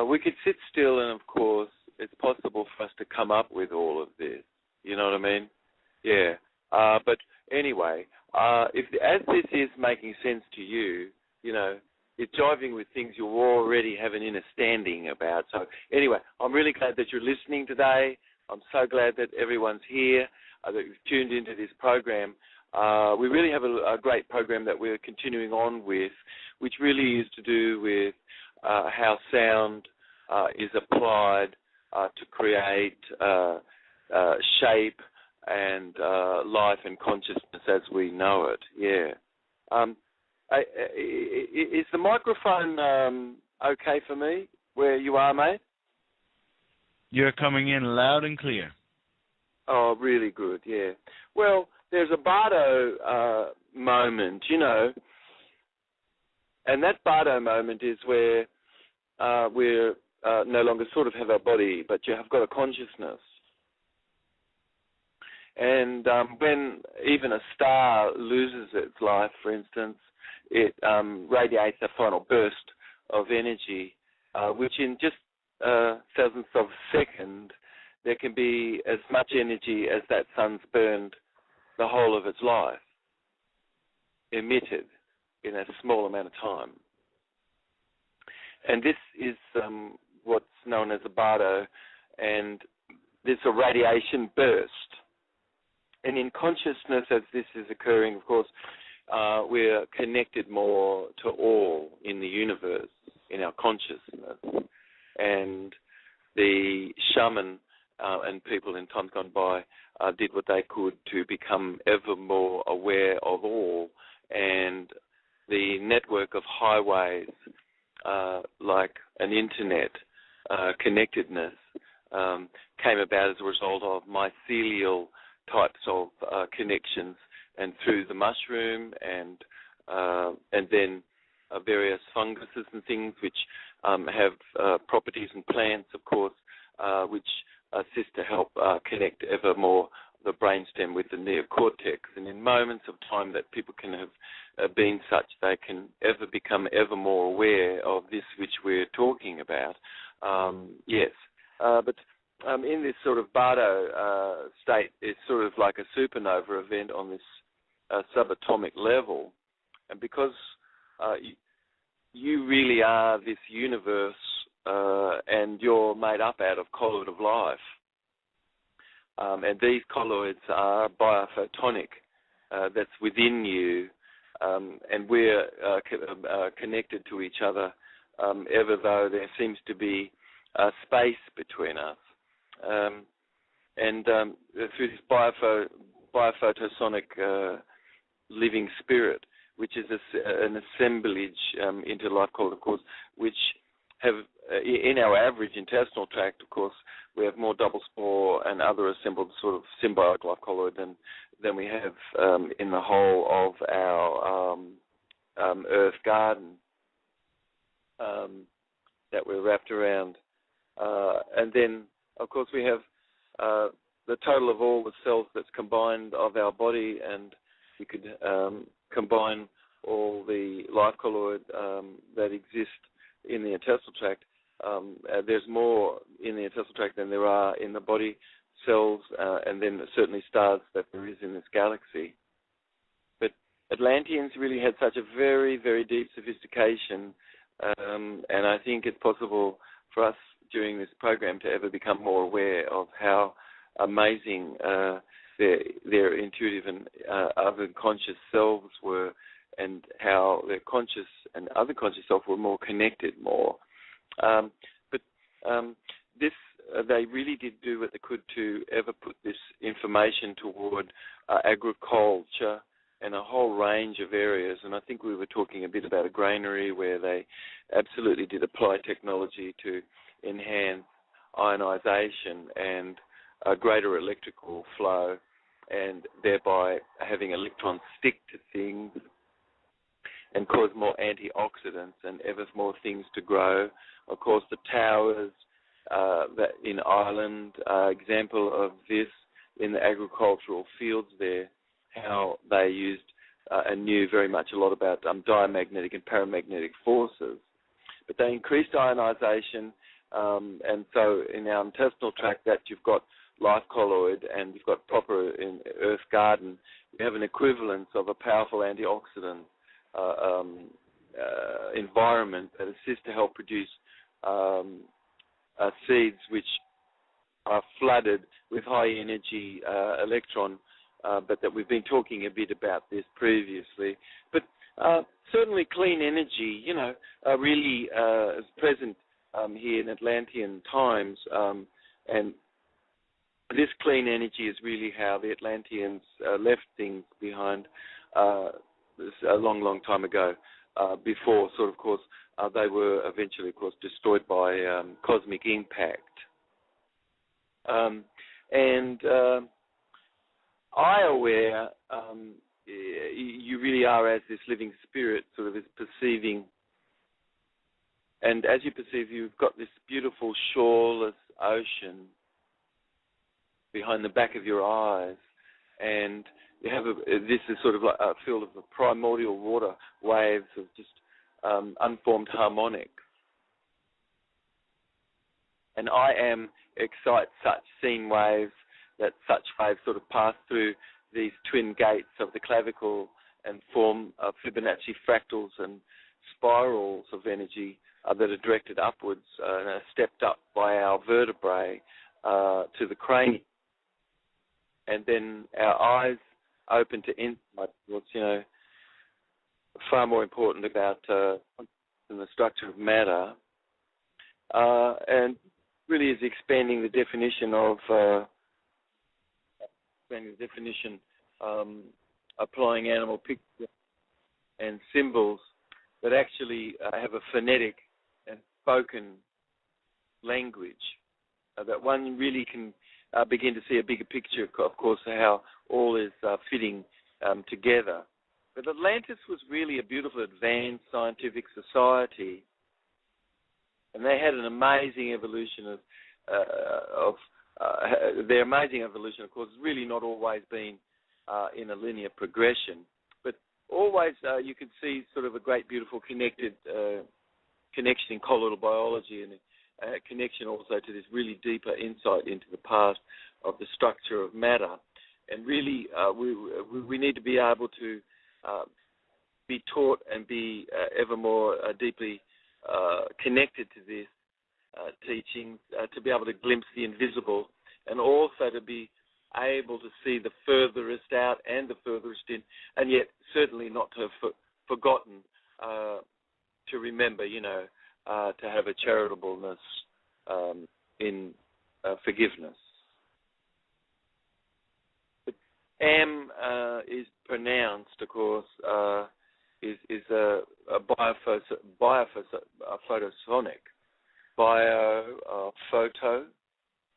we could sit still, and of course, it's possible for us to come up with all of this. You know what I mean? Yeah. But anyway, as this is making sense to you, it's jiving with things you already have an understanding about. So anyway, I'm really glad that you're listening today. I'm so glad that everyone's here, that you've tuned into this program. We really have a great program that we're continuing on with, which really is to do with how sound is applied to create shape and life and consciousness as we know it. Yeah. Is the microphone okay for me where you are, mate? You're coming in loud and clear. Oh, really good, yeah. Well, there's a Bardo moment, and that Bardo moment is where we're no longer sort of have our body, but you have got a consciousness. And when even a star loses its life, for instance, it radiates a final burst of energy, which in just thousandths of a second, there can be as much energy as that sun's burned the whole of its life, emitted in a small amount of time. And this is what's known as a Bardo, and this is a radiation burst. And in consciousness, as this is occurring, of course, we're connected more to all in the universe, in our consciousness. And the shaman and people in times gone by did what they could to become ever more aware of all. And the network of highways, like an internet connectedness, came about as a result of mycelial types of connections, and through the mushroom and then various funguses and things which have properties in plants, of course, which assist to help connect ever more the brainstem with the neocortex. And in moments of time that people can have been such, they can ever become ever more aware of this which we're talking about. Yes. But in this sort of Bardo state, it's sort of like a supernova event on this subatomic level. And because you really are this universe and you're made up out of colloid of life, and these colloids are biophotonic, that's within you, and we're connected to each other, ever though there seems to be space between us. And through this biophotosonic living spirit, which is an assemblage into life colloid, of course, which have, in our average intestinal tract, of course, we have more double spore and other assembled sort of symbiotic life colloid than we have in the whole of our earth garden that we're wrapped around. And then, of course, we have the total of all the cells that's combined of our body, and you could combine all the life colloid that exist in the intestinal tract. There's more in the intestinal tract than there are in the body cells, and then certainly stars that there is in this galaxy. But Atlanteans really had such a very, very deep sophistication, and I think it's possible for us during this program to ever become more aware of how amazing their intuitive and other conscious selves were, and how their conscious and other conscious self were more connected more. But this, they really did do what they could to ever put this information toward agriculture and a whole range of areas. And I think we were talking a bit about a granary where they absolutely did apply technology to enhance ionization and a greater electrical flow, and thereby having electrons stick to things and cause more antioxidants and ever more things to grow. Of course, the towers that in Ireland are example of this in the agricultural fields there, how they used and knew very much a lot about diamagnetic and paramagnetic forces. but they increased ionization, and so in our intestinal tract that you've got life colloid and you've got proper in earth garden, we have an equivalence of a powerful antioxidant environment that assists to help produce seeds which are flooded with high energy electron, but that we've been talking a bit about this previously. But certainly clean energy, really is present here in Atlantean times, and this clean energy is really how the Atlanteans left things behind a long, long time ago, before sort of course, they were eventually, of course, destroyed by cosmic impact. I-aware, you really are as this living spirit sort of is perceiving. And as you perceive, you've got this beautiful shoreless ocean behind the back of your eyes. And you have this is sort of like a field of the primordial water waves of just unformed harmonics. And I am excite such scene waves, that such waves sort of pass through these twin gates of the clavicle and form Fibonacci fractals and spirals of energy that are directed upwards and are stepped up by our vertebrae to the cranium. And then our eyes open to insight, what's, far more important about than the structure of matter, and really is expanding the definition of applying animal pictures and symbols that actually have a phonetic and spoken language, that one really can begin to see a bigger picture, of course, of how all is fitting together. But Atlantis was really a beautiful, advanced scientific society, and they had an amazing evolution their amazing evolution, of course, has really not always been in a linear progression, but always you could see sort of a great, beautiful connection in colloidal biology, and a connection also to this really deeper insight into the past of the structure of matter. And really, we need to be able to be taught and be ever more deeply connected to this teaching, to be able to glimpse the invisible, and also to be able to see the furthest out and the furthest in, and yet certainly not to have forgotten to remember, to have a charitableness in forgiveness. But M is pronounced, of course, is a photosonic. Photo,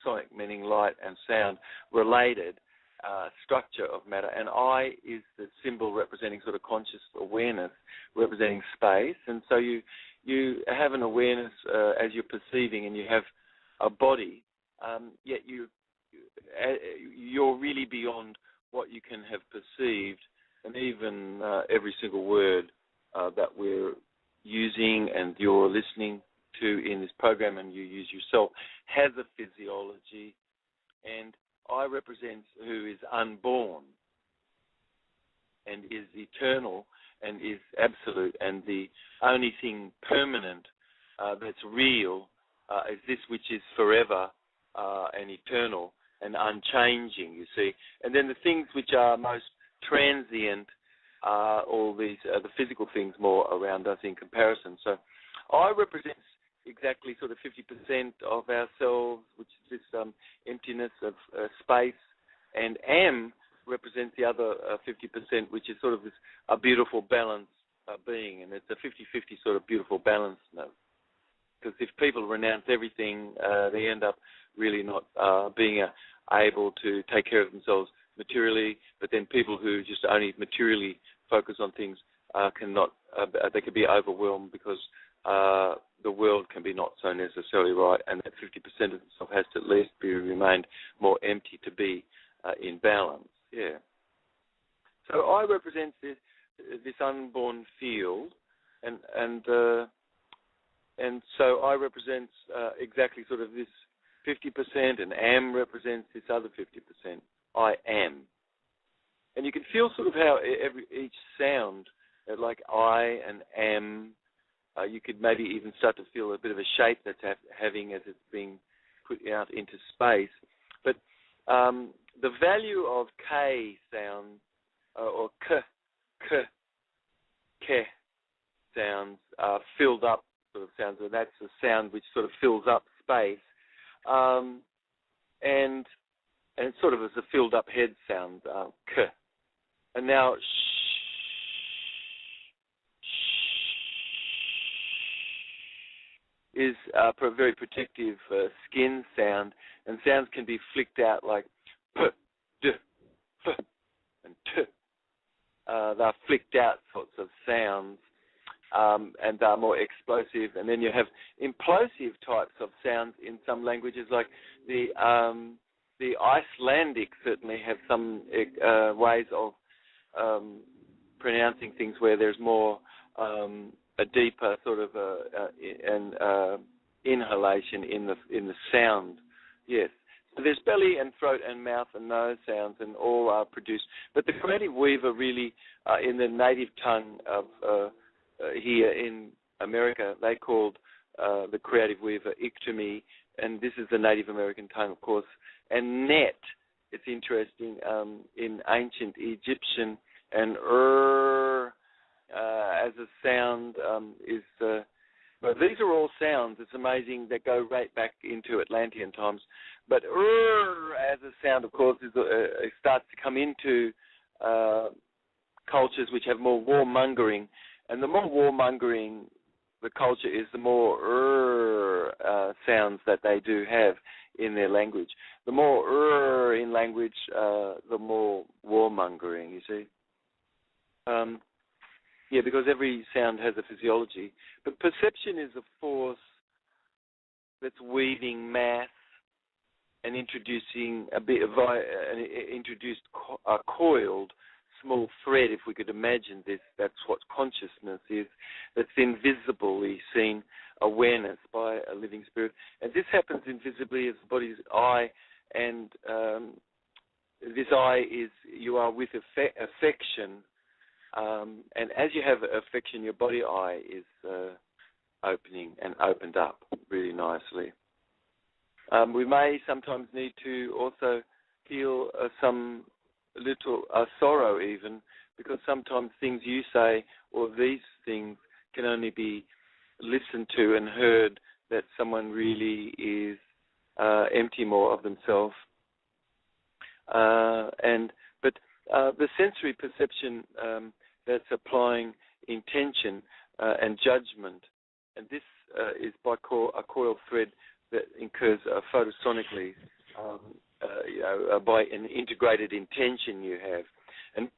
sonic meaning light and sound, related structure of matter. And I is the symbol representing sort of conscious awareness, representing space. And so you have an awareness as you're perceiving, and you have a body, yet you're really beyond what you can have perceived, and even every single word that we're using and you're listening to in this program, and you use yourself, has a physiology. And I represents who is unborn and is eternal and is absolute, and the only thing permanent that's real is this which is forever and eternal and unchanging, you see. And then the things which are most transient are all these the physical things more around us in comparison. So I represents exactly sort of 50% of ourselves, which is this emptiness of space, and M represents the other 50%, which is sort of this a beautiful balance being, and it's a 50-50 sort of beautiful balance. Because if people renounce everything, they end up really not being able to take care of themselves materially. But then people who just only materially focus on things cannot. They can be overwhelmed because the world can be not so necessarily right, and that 50% of itself has to at least be remained more empty to be in balance. Yeah. So I represent this unborn field, and and so I represents exactly sort of this 50%, and am represents this other 50%. I am. And you can feel sort of how each sound, like I and am, you could maybe even start to feel a bit of a shape that's having as it's being put out into space. But the value of K sounds, or K sounds, filled up sort of sounds, and that's a sound which sort of fills up space. And sort of as a filled up head sound, K. And now is a very protective skin sound, and sounds can be flicked out like P, D, F, and T. They're flicked out sorts of sounds, and they're more explosive. And then you have implosive types of sounds in some languages, like the Icelandic certainly have some ways of pronouncing things where there's more a deeper sort of inhalation in the sound. Yes. So there's belly and throat and mouth and nose sounds, and all are produced. But the creative weaver really, in the native tongue of here in America, they called the creative weaver ictomy, and this is the Native American tongue, of course. And net, it's interesting, in ancient Egyptian, and as a sound is, but these are all sounds, it's amazing, that go right back into Atlantean times. But as a sound, of course, it starts to come into cultures which have more warmongering, and the more warmongering the culture is, the more sounds that they do have in their language. The more in language, the more warmongering, you see. Yeah, because every sound has a physiology. But perception is a force that's weaving mass and introducing a coiled small thread, if we could imagine this. That's what consciousness is. That's invisibly seen awareness by a living spirit. And this happens invisibly as the body's eye, and this eye is, you are with affection. And as you have affection, your body eye is opening and opened up really nicely. We may sometimes need to also heal some little sorrow even, because sometimes things you say or these things can only be listened to and heard that someone really is empty more of themselves. But the sensory perception that's applying intention and judgment, and this is by a coiled thread that occurs photosonically, by an integrated intention you have. And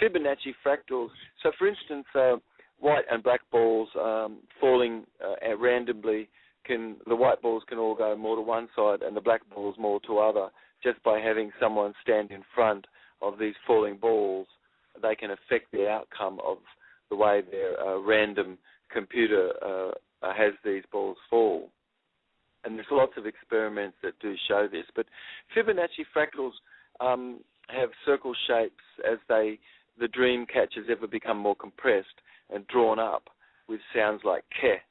Fibonacci fractals, so for instance, white and black balls falling randomly, the white balls can all go more to one side and the black balls more to other, just by having someone stand in front of these falling balls. They can affect the outcome of the way their random computer has these balls fall. And there's lots of experiments that do show this. But Fibonacci fractals have circle shapes as the dream catchers ever become more compressed and drawn up with sounds like ke.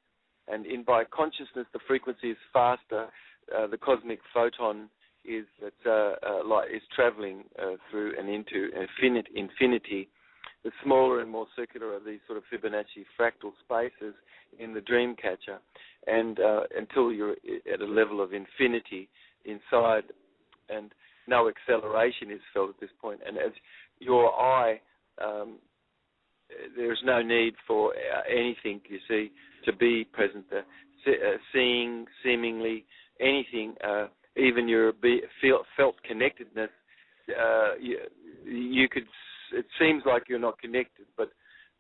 And by consciousness, the frequency is faster. The cosmic photon is traveling through and into infinity. The smaller and more circular are these sort of Fibonacci fractal spaces in the dream catcher, and until you're at a level of infinity inside, and no acceleration is felt at this point. And as your eye, there's no need for anything, you see, to be present there. Seeing, seemingly, anything, even your felt connectedness, you could. It seems like you're not connected, but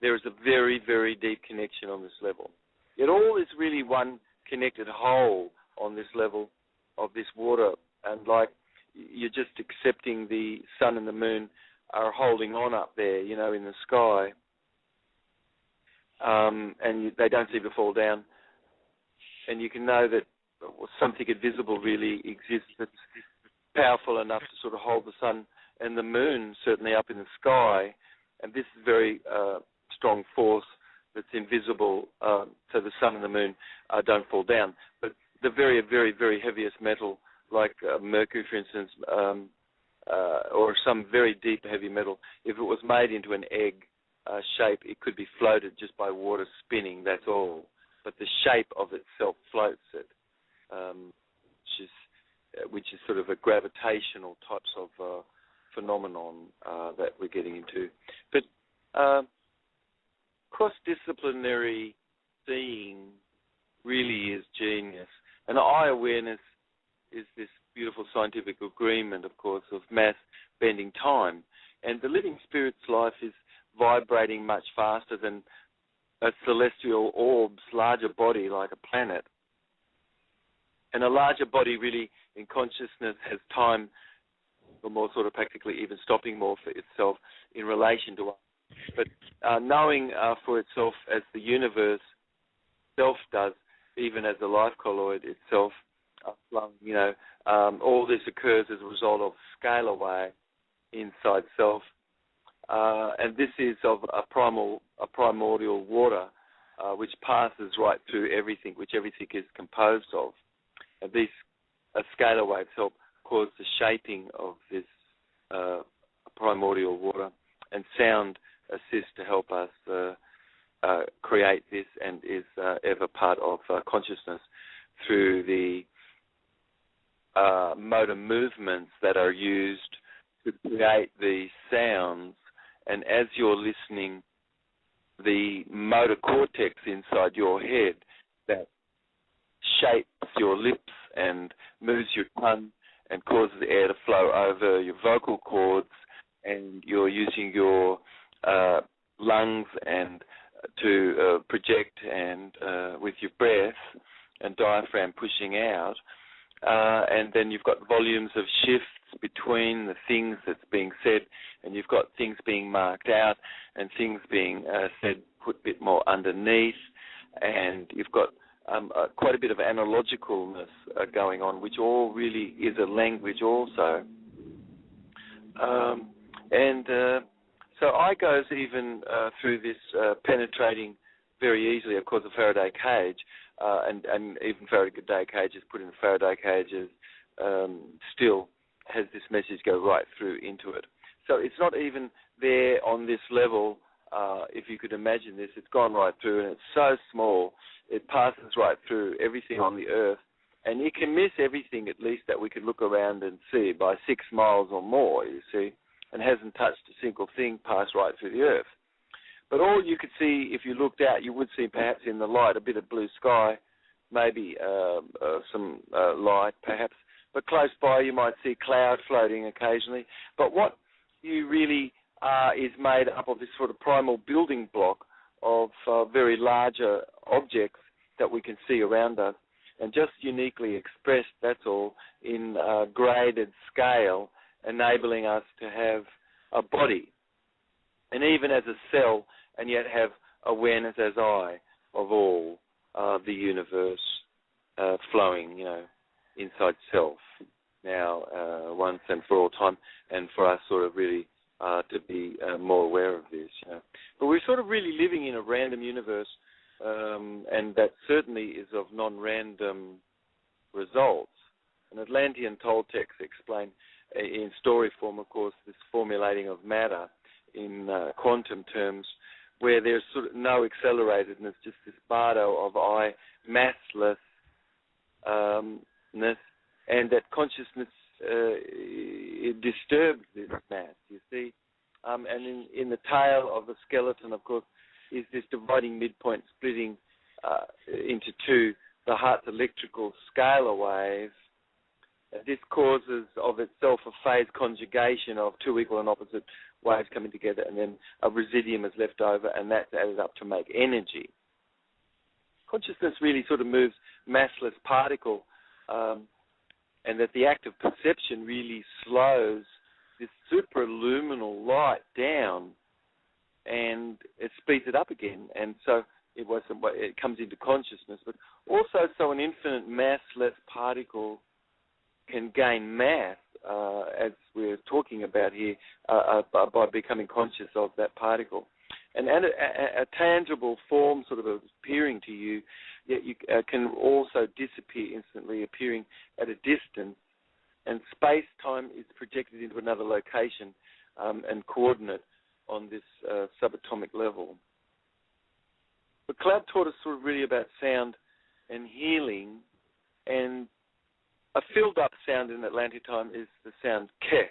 there is a very, very deep connection on this level. It all is really one connected whole on this level of this water, and like you're just accepting the sun and the moon are holding on up there, in the sky, and they don't seem to fall down. and you can know that something invisible really exists that's powerful enough to sort of hold the sun and the moon certainly up in the sky, and this is very strong force that's invisible, so the sun and the moon don't fall down. But the very, very, very heaviest metal, like mercury, for instance, or some very deep heavy metal, if it was made into an egg shape, it could be floated just by water spinning, that's all. But the shape of itself floats it, which is sort of a gravitational types of phenomenon that we're getting into. But cross-disciplinary seeing really is genius. And eye awareness is this beautiful scientific agreement, of course, of mass bending time. And the living spirit's life is vibrating much faster than a celestial orb's larger body like a planet. And a larger body really in consciousness has time, or more sort of practically even stopping more for itself in relation to us. But knowing for itself as the universe itself does, even as the life colloid itself, all this occurs as a result of scalar inside self. And this is of a primordial water, which passes right through everything, which everything is composed of. And these scalar waves help cause the shaping of this primordial water, and sound assists to help us create this, and is ever part of consciousness through the motor movements that are used to create the sounds. And as you're listening, the motor cortex inside your head that shapes your lips and moves your tongue and causes the air to flow over your vocal cords, and you're using your lungs and to project, and with your breath and diaphragm pushing out, and then you've got volumes of shifts between the things that's being said, and you've got things being marked out and things being said put a bit more underneath, and you've got quite a bit of analogicalness going on, which all really is a language also. So eye goes even through this penetrating very easily. Of course, a Faraday cage, and even Faraday cages put in Faraday cages still has this message go right through into it. So it's not even there on this level. If you could imagine this, it's gone right through, and it's so small, it passes right through everything on the earth, and you can miss everything, at least that we could look around and see, by 6 miles or more, you see, and hasn't touched a single thing pass right through the earth. But all you could see, if you looked out, you would see perhaps in the light a bit of blue sky, maybe some light perhaps, but close by you might see cloud floating occasionally. But what you really is made up of this sort of primal building block of very larger objects that we can see around us, and just uniquely expressed, that's all, in graded scale, enabling us to have a body, and even as a cell, and yet have awareness as I of all the universe flowing, inside self, now once and for all time, and for us sort of really to be more aware of this. But we're sort of really living in a random universe, and that certainly is of non-random results. And Atlantean Toltecs explain in story form, of course, this formulating of matter in quantum terms, where there's sort of no acceleratedness, just this bardo of I, masslessness, and that consciousness it disturbs this mass, you see. And in the tail of the skeleton, of course, is this dividing midpoint splitting into two, the heart's electrical scalar wave. This causes of itself a phase conjugation of two equal and opposite waves coming together, and then a residuum is left over, and that's added up to make energy. Consciousness really sort of moves massless particle, and that the act of perception really slows this supraluminal light down, and it speeds it up again. And so it comes into consciousness, but also so an infinite massless particle can gain mass, as we're talking about here, by becoming conscious of that particle. And a tangible form sort of appearing to you, yet you can also disappear instantly, appearing at a distance, and space-time is projected into another location and coordinate on this subatomic level. But Cloud taught us sort of really about sound and healing, and a filled-up sound in Atlantic time is the sound ke.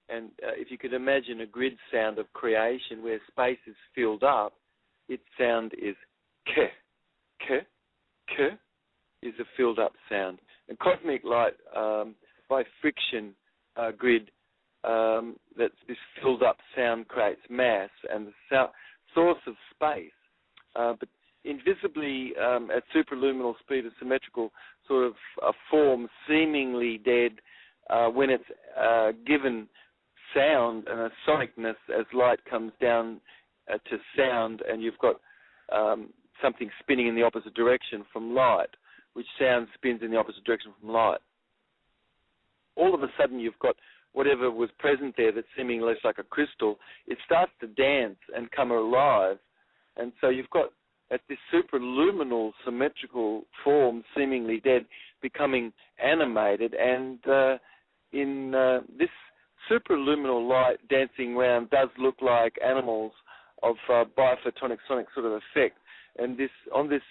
And if you could imagine a grid sound of creation where space is filled up, its sound is ke. Ke, ke is a filled-up sound. And cosmic light, by friction grid, that this filled-up sound creates mass and the source of space. But invisibly, at superluminal speed, a symmetrical sort of form, seemingly dead, when it's given sound and a sonicness as light comes down to sound, and you've got something spinning in the opposite direction from light, which sound spins in the opposite direction from light. All of a sudden you've got whatever was present there that's seeming less like a crystal, it starts to dance and come alive. And so you've got at this superluminal symmetrical form, seemingly dead, becoming animated, and in this superluminal light dancing around does look like animals of biophotonic sonic sort of effect, and this on this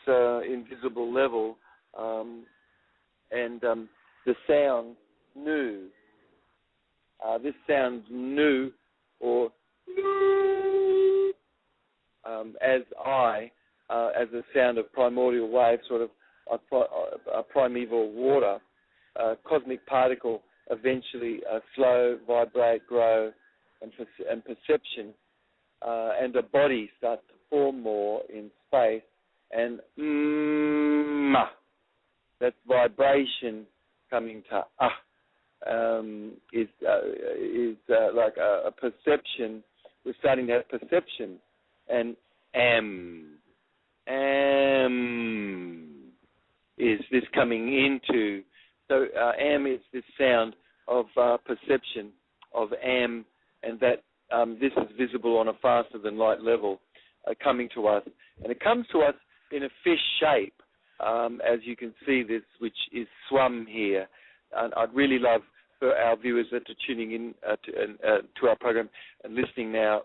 invisible level, and the sound nu. This sound nu, or as a sound of primordial wave, sort of a primeval water, cosmic particle, eventually slow, vibrate, grow, and perception, and a body starts to form more in space, and that's vibration coming to is like a perception. We're starting to have perception, and is this coming into. So is this sound of perception of and that this is visible on a faster than light level coming to us, and it comes to us in a fish shape, as you can see this, which is swum here. And I'd really love for our viewers that are tuning in to our program and listening now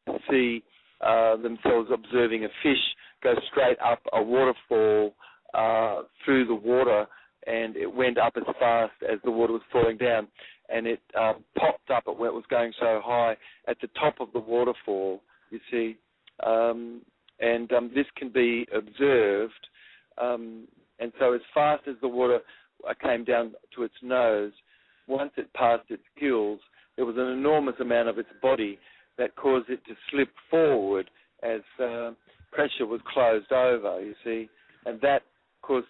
to see themselves observing a fish go straight up a waterfall through the water, and it went up as fast as the water was falling down, and it popped up when it was going so high at the top of the waterfall, you see. And this can be observed, and so as fast as the water came down to its nose, once it passed its gills, there was an enormous amount of its body that caused it to slip forward as pressure was closed over, you see, and that caused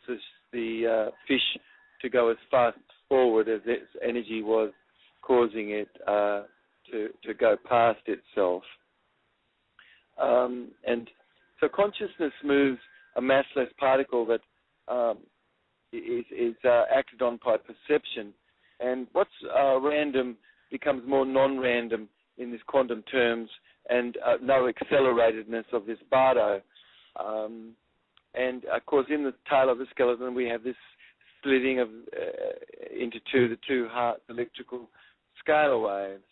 the fish to go as fast forward as its energy was causing it to go past itself. And so consciousness moves a massless particle that is acted on by perception, and what's random becomes more non-random in this quantum terms, and no acceleratedness of this bardo. And of course, in the tail of the skeleton, we have this splitting of into the two Hertz electrical scalar waves,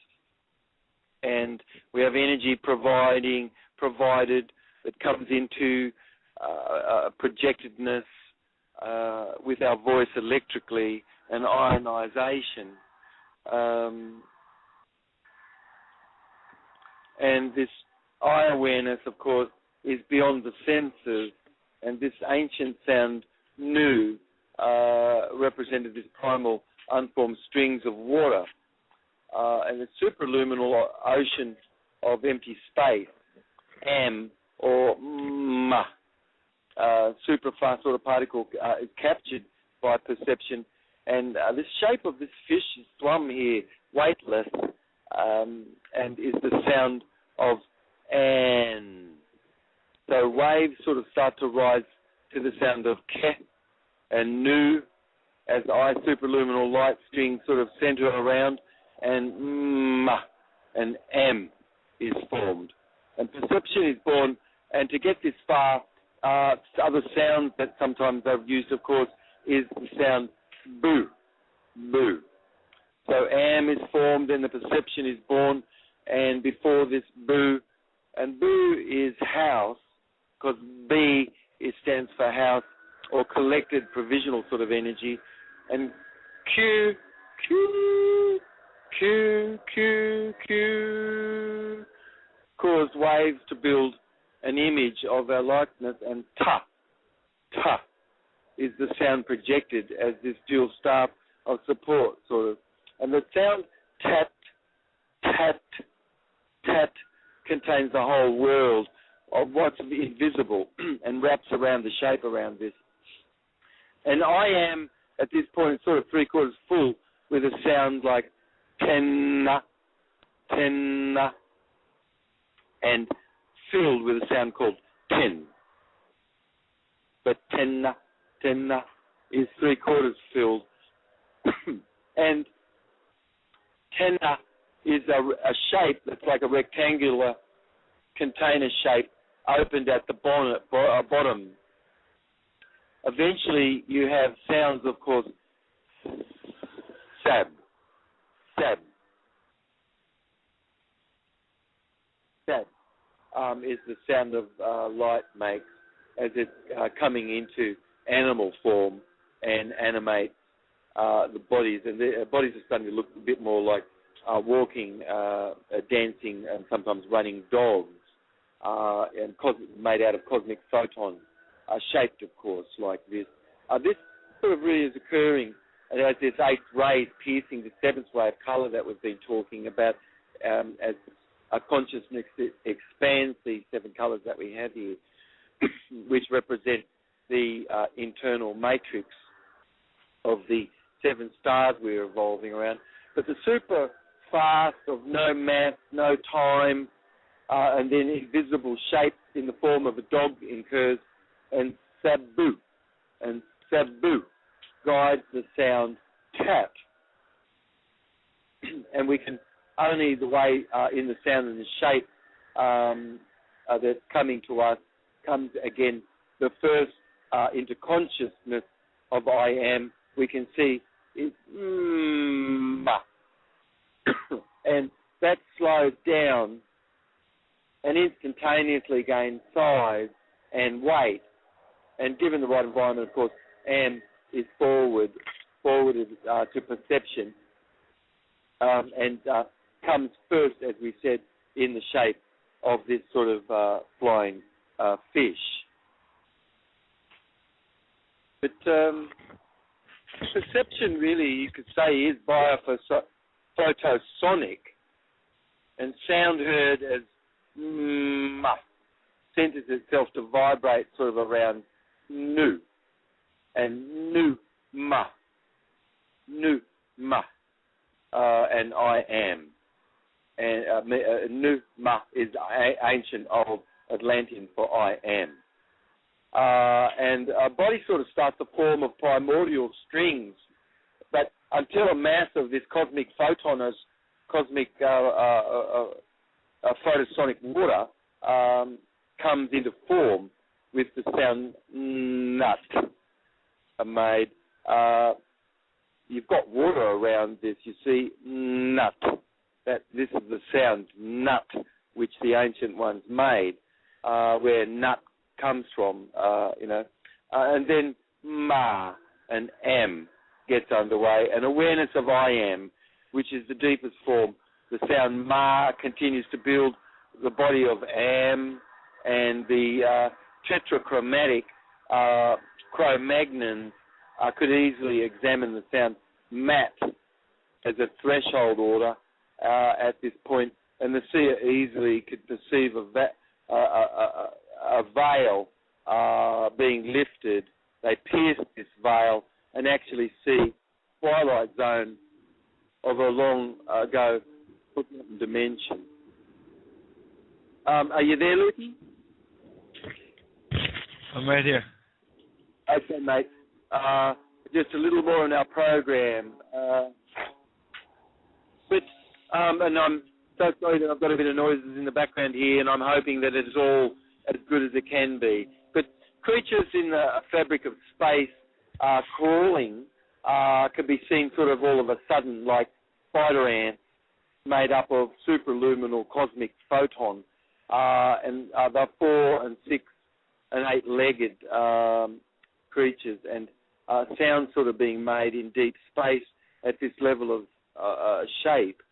and we have energy provided that comes into projectedness with our voice electrically and ionization. And this eye awareness, of course, is beyond the senses, and this ancient sound nu represented this primal unformed strings of water, and the superluminal ocean of empty space, or super fast sort of particle is captured by perception, and this shape of this fish is swum here, weightless, and is the sound of an. So waves sort of start to rise to the sound of ke and nu as I superluminal light strings sort of center around, and ma and m is formed. And perception is born, and to get this far, other sounds that sometimes I've used, of course, is the sound boo, boo. So am is formed and the perception is born, and before this boo, and boo is house, because B stands for house or collected provisional sort of energy, and Q, Q, Q, Q, Q, cause waves to build an image of our likeness, and ta, ta is the sound projected as this dual staff of support, sort of. And the sound tat, tat, tat contains the whole world of what's invisible and wraps around the shape around this. And I am, at this point, sort of three-quarters full with a sound like tenna, tenna, and filled with a sound called ten. But tenna, tenna is three-quarters filled. And tenna is a shape that's like a rectangular container shape opened at the bottom. Eventually, you have sounds, of course, sab, sab. Sab is the sound of light makes as it's coming into animal form and animates the bodies. And the bodies are starting to look a bit more like walking, dancing, and sometimes running dogs, and made out of cosmic photons, shaped, of course, like this. This sort of really is occurring as this eighth ray piercing the seventh ray of colour that we've been talking about, as a consciousness expands these seven colours that we have here, which represent the internal matrix of the seven stars we're evolving around. But the super fast of no mass, no time, and then invisible shape in the form of a dog incurs, and sabu guides the sound tat. And we can only the way in the sound and the shape that's coming to us comes again the first into consciousness of I am, we can see is ma. And that slows down and instantaneously gains size and weight. And given the right environment, of course, am is forwarded to perception, and comes first, as we said, in the shape of this sort of flying fish. But perception really, you could say, is photosonic, and sound heard as centers itself to vibrate sort of around nu, and nu ma, and I am. And nu ma is ancient old Atlantean for I am. And a body sort of starts to form of primordial strings, but until a mass of this cosmic photon, cosmic photosonic water comes into form with the sound nut made. You've got water around this, you see, nut. This is the sound nut, which the ancient ones made, where nut comes from, and then ma and am gets underway, and awareness of I am, which is the deepest form. The sound ma continues to build the body of am, and the tetrachromatic Cro-Magnons could easily examine the sound mat as a threshold order at this point, and the seer easily could perceive a veil being lifted. They pierce this veil and actually see twilight zone of a long ago dimension. Are you there, Lucy? I'm right here. Okay, mate. Just a little more on our program. And I'm so sorry that I've got a bit of noises in the background here, and I'm hoping that it's all as good as it can be. But creatures in the fabric of space crawling can be seen sort of all of a sudden, like spider ants made up of superluminal cosmic photon, and they're 4 and 6 and 8-legged creatures, and sound sort of being made in deep space at this level of shape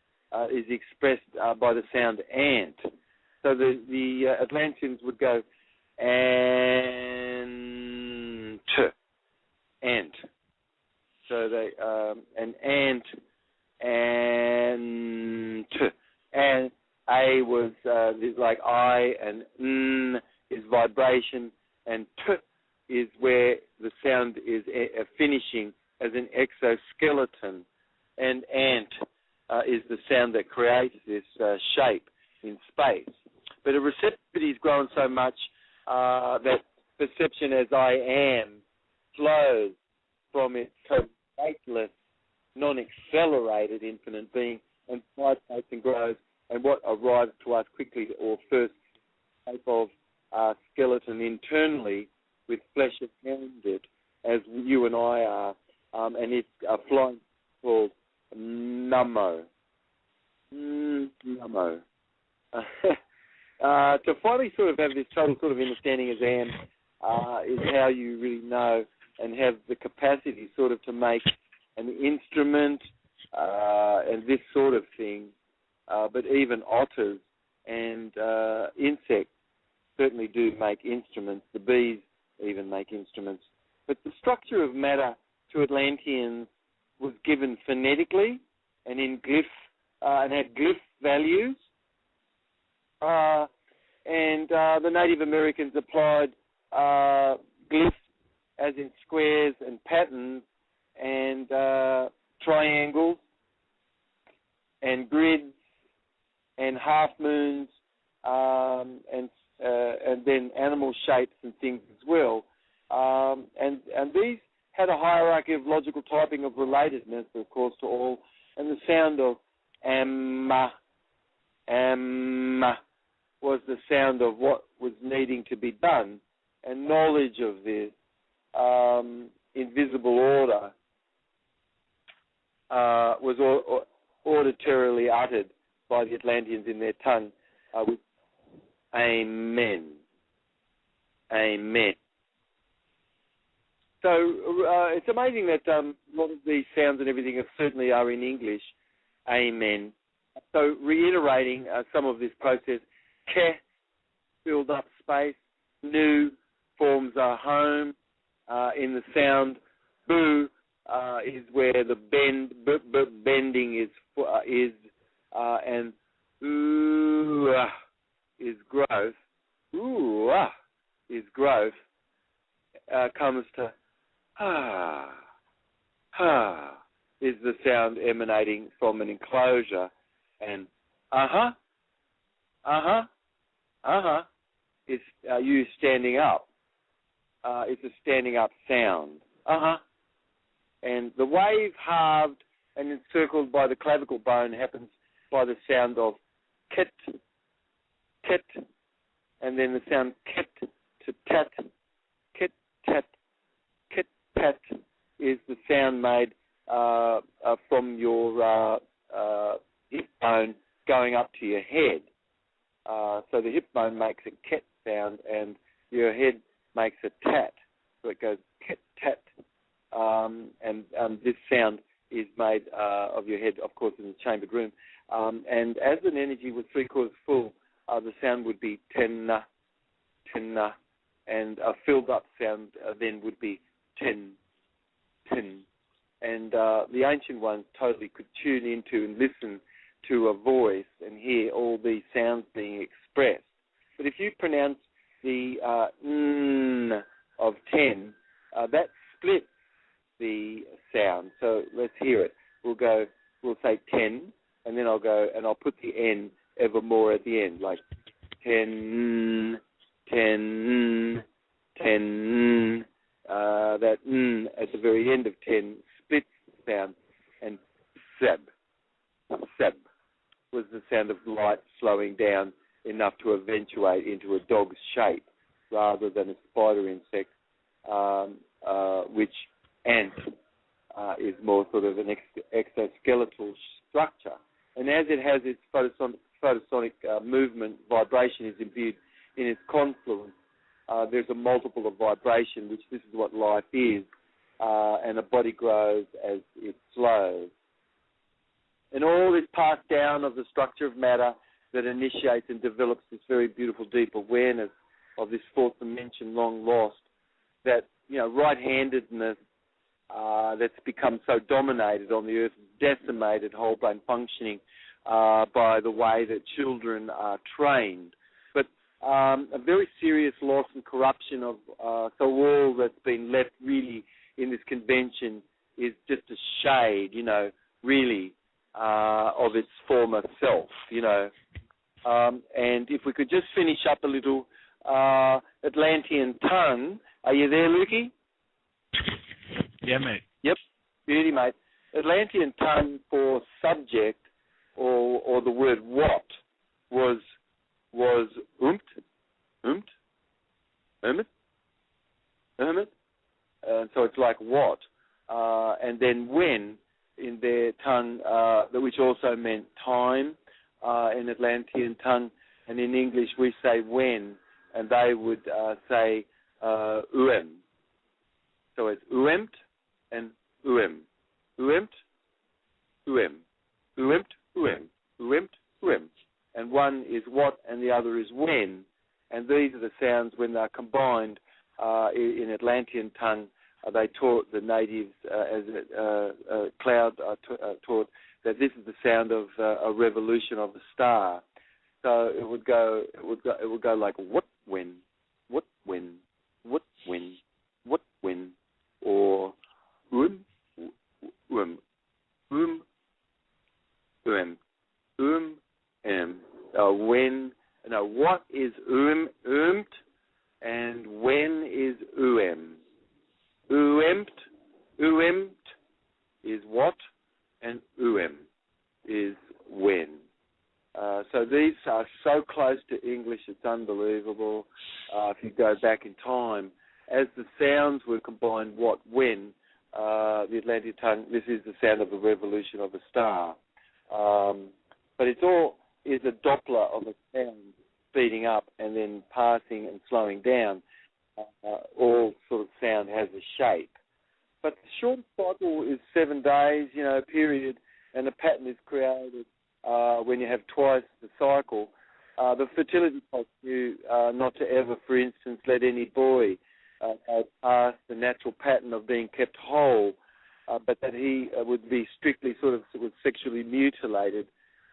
is expressed by the sound ant. So the Atlanteans would go ant. So they an ant and A was like I, and N is vibration, and T is where the sound is finishing as an exoskeleton, and ant is the sound that creates this shape in space. But a receptivity has grown so much that perception as I am flows from its stateless, non-accelerated infinite being and vibrates and grows, and what arrives to us quickly or first shape of skeleton internally with flesh around it, as you and I are, and it's a flying called Nummo. Nummo. To finally sort of have this total sort of understanding as am is how you really know and have the capacity sort of to make an instrument and this sort of thing. But even otters and insects certainly do make instruments. The bees even make instruments. But the structure of matter to Atlanteans was given phonetically and in glyph and had glyph values. And the Native Americans applied glyphs as in squares and patterns and triangles and grids and half moons and then animal shapes and things as well. And these had a hierarchy of logical typing of relatedness, of course, to all. And the sound of amma was the sound of what was needing to be done. And knowledge of this invisible order was auditorily uttered by the Atlanteans in their tongue with Amen. Amen. So it's amazing that a lot of these sounds and everything certainly are in English. Amen. So reiterating some of this process, ke, filled up space, nu forms a home in the sound, bu is where the bending is and is growth. Is growth. Comes to is the sound emanating from an enclosure, and is you standing up. It's a standing up sound. And the wave halved and encircled by the clavicle bone happens by the sound of kit, tit, and then the sound kit to tat, kit, tat, kit, tat is the sound made from your hip bone going up to your head. So the hip bone makes a kit sound and your head makes a tat. So it goes kit, tat. And this sound is made of your head, of course, in the chambered room. And as an energy was 3/4 full, the sound would be tenna, tenna, and a filled up sound then would be tin, tin. And the ancient ones totally could tune into and listen to a voice and hear all these sounds being expressed. But if you pronounce the n of 10, that splits the sound. So let's hear it. We'll say 10, and then I'll put the N ever more at the end, like 10, 10, 10, that n at the very end of 10 splits the sound, and seb was the sound of light slowing down enough to eventuate into a dog's shape rather than a spider insect, which ant is more sort of an exoskeletal structure. And as it has its photosonic movement, vibration is imbued in its confluence. There's a multiple of vibration, which this is what life is, and a body grows as it slows. And all is passed down of the structure of matter that initiates and develops this very beautiful deep awareness of this fourth dimension long lost, that, right-handedness that's become so dominated on the earth, decimated whole brain functioning by the way that children are trained. But a very serious loss and corruption of, so all that's been left really in this convention is just a shade, really, of its former self, and if we could just finish up a little, Atlantean tongue. Are you there, Lukey? Yeah, mate. Yep, beauty, mate. Atlantean tongue for subject, or the word what, was umpt, hermit, and so it's like what, and then when in their tongue, which also meant time in Atlantean tongue, and in English we say when, and they would say uem. So it's uemt and uem. Uemt, uem. Uemt, uem. Uemt, uem. And one is what and the other is when. And these are the sounds when they're combined in Atlantean tongue. They taught the natives, Cloud taught that this is the sound of a revolution of a star. So it would go like what when, what when, what when, what when, or when. No, what is umt, and when is uemt is what, and is when. So these are so close to English, it's unbelievable. If you go back in time, as the sounds were combined, what, when, the Atlantic tongue, this is the sound of the revolution of a star. But it's all is a Doppler of a sound speeding up and then passing and slowing down. All sort of sound has a shape. But the short cycle is 7 days, period, and a pattern is created when you have twice the cycle. The fertility coach knew not to ever, for instance, let any boy pass the natural pattern of being kept whole, but that he would be strictly sexually mutilated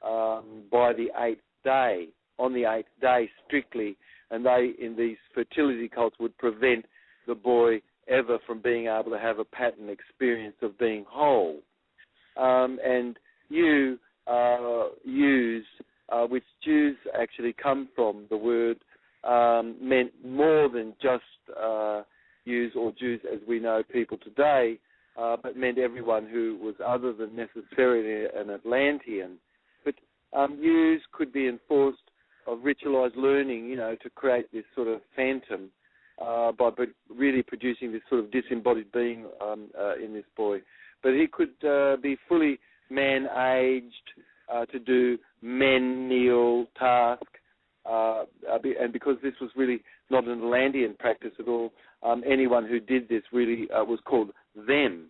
by the 8th day, on the 8th day strictly, and they, in these fertility cults, would prevent the boy ever from being able to have a pattern experience of being whole. And use, which Jews actually come from, the word meant more than just use or Jews as we know people today, but meant everyone who was other than necessarily an Atlantean. But use could be enforced of ritualized learning, to create this sort of phantom by really producing this sort of disembodied being in this boy. But he could be fully man-aged to do menial task, and because this was really not an Atlantean practice at all, anyone who did this really was called them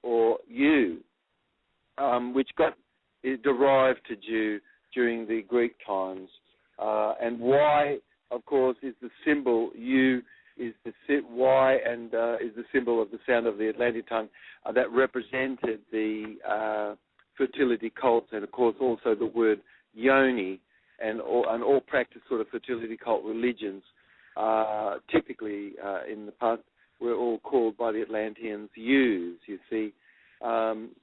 or you, which is derived to Jew during the Greek times. And Y, of course, is the symbol. U is the Y, and is the symbol of the sound of the Atlantic tongue that represented the fertility cults, and of course also the word yoni, and all practice sort of fertility cult religions. Typically, in the past, were all called by the Atlanteans U's. You see,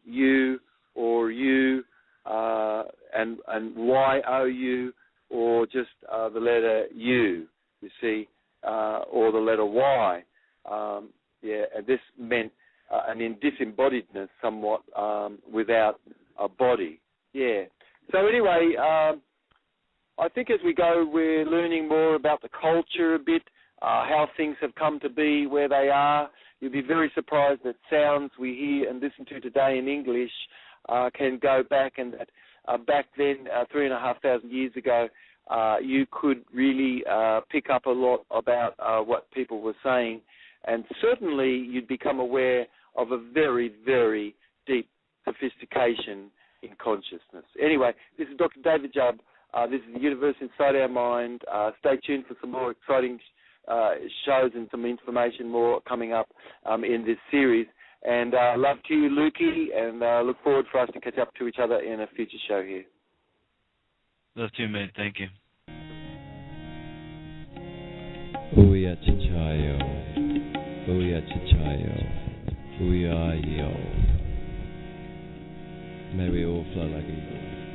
U or U, and YOU, or just the letter U, you see, or the letter Y. embodiedness somewhat without a body. Yeah. So anyway, I think as we go, we're learning more about the culture a bit, how things have come to be where they are. You'll be very surprised that sounds we hear and listen to today in English can go back, and back then, 3,500 years ago, you could really pick up a lot about what people were saying, and certainly you'd become aware of a very, very deep sophistication in consciousness. Anyway, this is Dr. David Jubb. This is the Universe Inside Our Mind. Stay tuned for some more exciting shows and some information more coming up in this series. And love to you, Lukey, and look forward for us to catch up to each other in a future show here. Love to you, mate. Thank you. Booyah Chichayo. Booyah Chichayo. Booyah Yo. May we all fly like eagles.